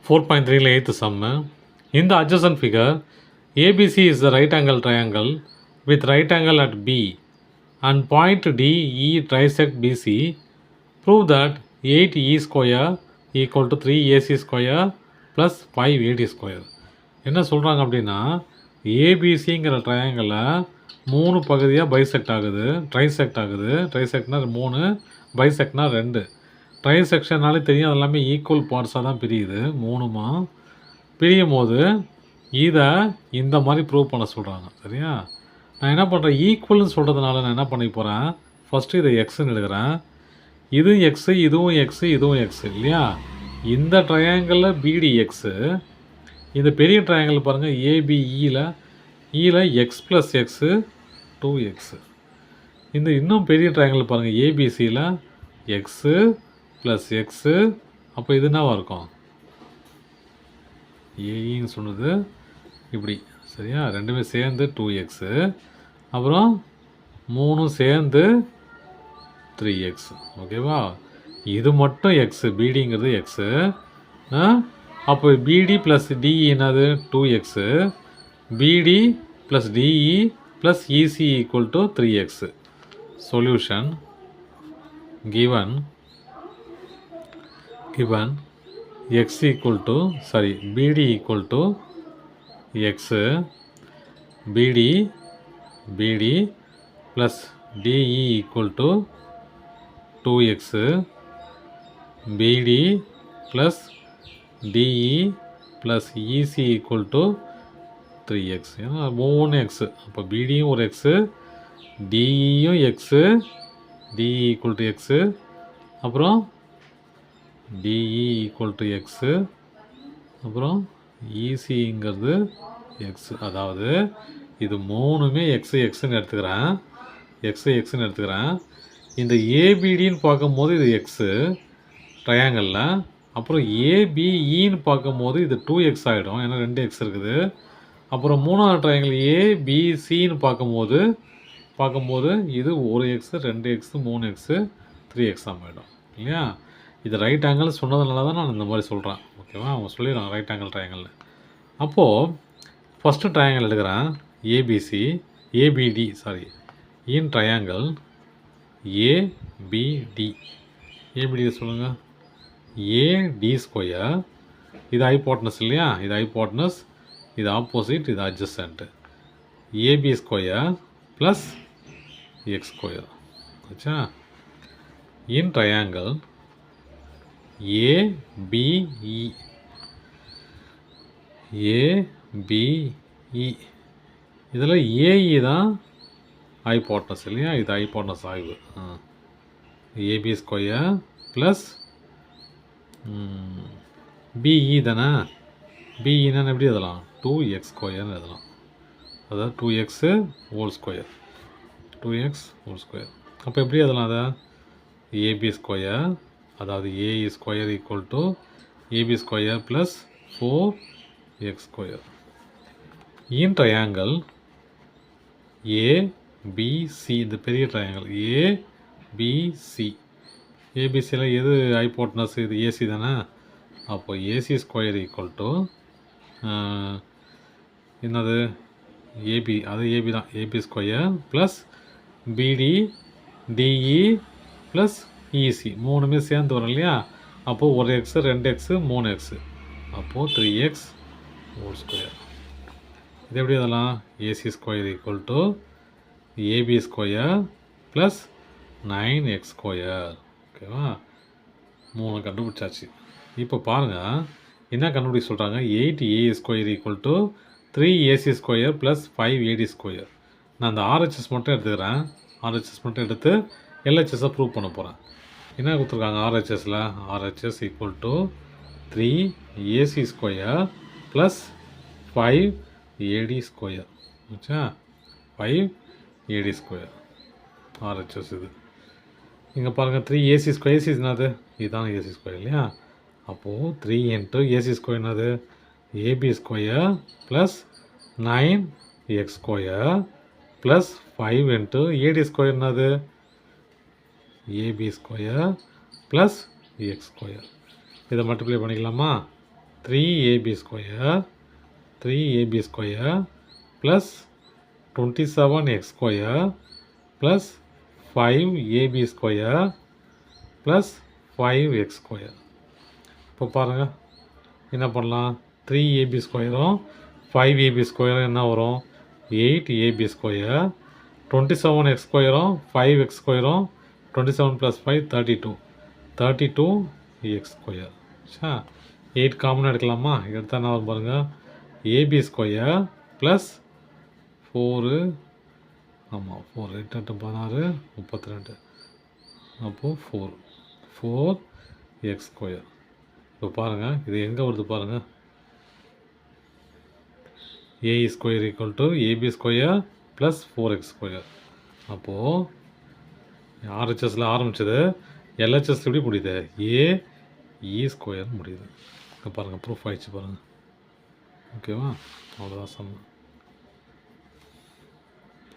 4.3 8th sum. In the adjacent figure, ABC is the right angle triangle with right angle at B and point DE trisect BC. Prove that 8E square equal to 3AC square plus 5AD square. என்ன சொல்கிறாங்க அப்படின்னா ஏபிசிங்கிற ட்ரையாங்கிளை 3 பகுதியாக bisect ஆகுது, trisect ஆகுது. ட்ரைசெக்ட்னா 3, பைசெக்ட்னா 2. ட்ரைசெக்ஷன்னாலே தெரியும், அது எல்லாமே equal பார்ட்ஸாக தான் பிரியுது. 3மா பிரியும் போது இதை இந்த மாதிரி ப்ரூவ் பண்ண சொல்கிறாங்க. சரியா? நான் என்ன பண்ணுறேன், ஈக்குவல்னு சொல்கிறதுனால நான் என்ன பண்ணி போகிறேன், ஃபஸ்ட்டு இதை எக்ஸுன்னு எழுதுகிறேன். இதுவும் எக்ஸு, இதுவும் எக்ஸு, இதுவும் எக்ஸு இல்லையா? இந்த ட்ரையாங்கிளில் பிடி எக்ஸு, இந்த பெரிய ட்ரையாங்கிள் பாருங்கள் ஏபிஇயில் எக்ஸ் ப்ளஸ் எக்ஸு 2x. இந்த இன்னும் பெரிய ட்ரையாங்கிள் பாருங்கள் ஏபிசியில் எக்ஸு ப்ளஸ் எக்ஸு. அப்போ இது என்னவாக இருக்கும், ஏன்னு சொன்னது இப்படி. சரியா? ரெண்டுமே சேர்ந்து 2x, அப்புறம் 3 சேர்ந்து 3x. ஓகேவா? இது மட்டும் எக்ஸு, பிடிங்கிறது எக்ஸு. அப்போ பிடி ப்ளஸ் டிஇ என்னது 2x, பிடி plus DE plus EC equal to 3x. Solution given x equal to BD equal to x, BD plus DE equal to 2x, BD plus DE plus EC equal to 3x. ஏன்னா 3x, அப்போ BDயும் ஒரு x, DEயும் x, DE equal to x, அப்புறம் DE equal to x, அப்புறம் ECங்கிறது x. அதாவது இது 3மே எக்ஸ்ன்னு எடுத்துக்கிறேன், எக்ஸ்ன்னு எடுத்துக்கிறேன். இந்த ஏபிடின்னு பார்க்கும்போது இது எக்ஸு ட்ரையாங்கிளில், அப்புறம் ஏபிஇன்னு பார்க்கும்போது இது 2x ஆகிடும், ஏன்னா 2x இருக்குது. அப்புறம் 3வது ட்ரையாங்கிள் ஏபிசின்னு பார்க்கும்போது இது 1x, 2x, 3x, 3x ஆகிடும் இல்லையா? இது ரைட் ஆங்கிள் சொன்னதுனால தான் நான் இந்த மாதிரி சொல்கிறேன். ஓகேவா? அவங்க சொல்லிடுறாங்க ரைட் ஆங்கிள் ட்ரையாங்கிள். அப்போது ஃபஸ்ட்டு ட்ரையாங்கிள் எடுக்கிறேன் ஏபிடி இன் ட்ரையாங்கிள் ஏபிடி சொல்லுங்கள். ஏடி ஸ்கொயர், இது ஹைபோட்டனஸ் இல்லையா? இது ஹைபோட்டனஸ், இது ஆப்போசிட், இது adjacent. AB square plus X square. ஆச்சா? இன் ட்ரையாங்கிள் ஏபிஇ இதில் ஏஇ தான் ஹைபோட்டனஸ் இல்லையா? இது ஹைபோட்டனஸ் ஆய்வு. ஏபி ஸ்கொயர் ப்ளஸ் பிஇ தானே? பிஇன்னு எப்படி எழுதலாம், 2x ஸ்கொயர்னு எழுதலாம். அதாவது 2x whole square, 2x whole square. அப்போ எப்படி எழுதலாம் அதை, ஏபி ஸ்கொயர், அதாவது AE square equal to AB square plus 4x square. In triangle ABC, இந்த பெரிய ட்ரையாங்கிள் ஏபிசியில் எது ஹைபோட்டனஸ், இது ஏசி தானே? அப்போ ஏசி ஸ்கொயர் ஈக்குவல் டு என்னது ஏபி, அது ஏபி தான், ஏபி ஸ்கொயர் ப்ளஸ் பிடி டிஇ ப்ளஸ் இசி, 3மே சேர்ந்து வரும் இல்லையா? அப்போது 1x, 2x, 3x, அப்போது 3x ஹோல் ஸ்கொயர். இது எப்படி அதெல்லாம், AC square equal to AB square plus 9x square. ஓகேவா? 3 கண்டுபிடிச்சாச்சு. இப்போ பாருங்கள் என்ன கண்டுபிடிக்க சொல்கிறாங்க. 8a square equal to 3ac square plus 5ad square. நான் அந்த ஆர்ஹெச்எஸ் மட்டும் எடுத்துக்கிறேன், ஆர்ஹெச்எஸ் மட்டும் எடுத்து எல்ஹெச்எஸை ப்ரூவ் பண்ண போகிறேன். என்ன கொடுத்துருக்காங்க ஆர்ஹெச்எஸில், RHS equal to 3ac square plus 5ad square. Okay, 5ad square RHS. இது இங்கே பாருங்கள் 3ac ஸ்கொயர், ஏசி என்னது, இதுதான் ஏசி ஸ்கொயர் இல்லையா? அப்போது 3 இன்ட்டு ஏசி ஸ்கொயர் என்னது, AB square plus 9x square plus 5 into AD square என்னது, AB square plus X square. இதை மல்டிப்ளை பண்ணிக்கலாமா? 3ab square plus 27x square plus 5ab square plus 5x square. இப்போ பாருங்கள் என்ன பண்ணலாம், 3ab ஸ்கொயரும் 5ab ஸ்கொயரும் என்ன வரும், 8ab square, 27x ஸ்கொயரும் 5x ஸ்கொயரும் 27 + 5 32x square. சா 8 காமனாக எடுக்கலாமா, எடுத்தால் என்ன வரும் பாருங்கள், ab ஸ்கொயர் ப்ளஸ் 4 ஆமாம் 4 8 8 16 32 அப்போது 4x ஸ்கொயர். இப்போ பாருங்கள் இது எங்கே வருது பாருங்கள், a square equal to ab square plus 4x square. அப்போது RHSல ஆரம்பிச்சது LHS எப்படி முடியுது, AE ஸ்கொயர் முடியுது. இப்போ பாருங்கள் ப்ரூஃப் ஆகிடுச்சு பாருங்கள். ஓகேவா, அவ்வளோதான் சொன்னேன்.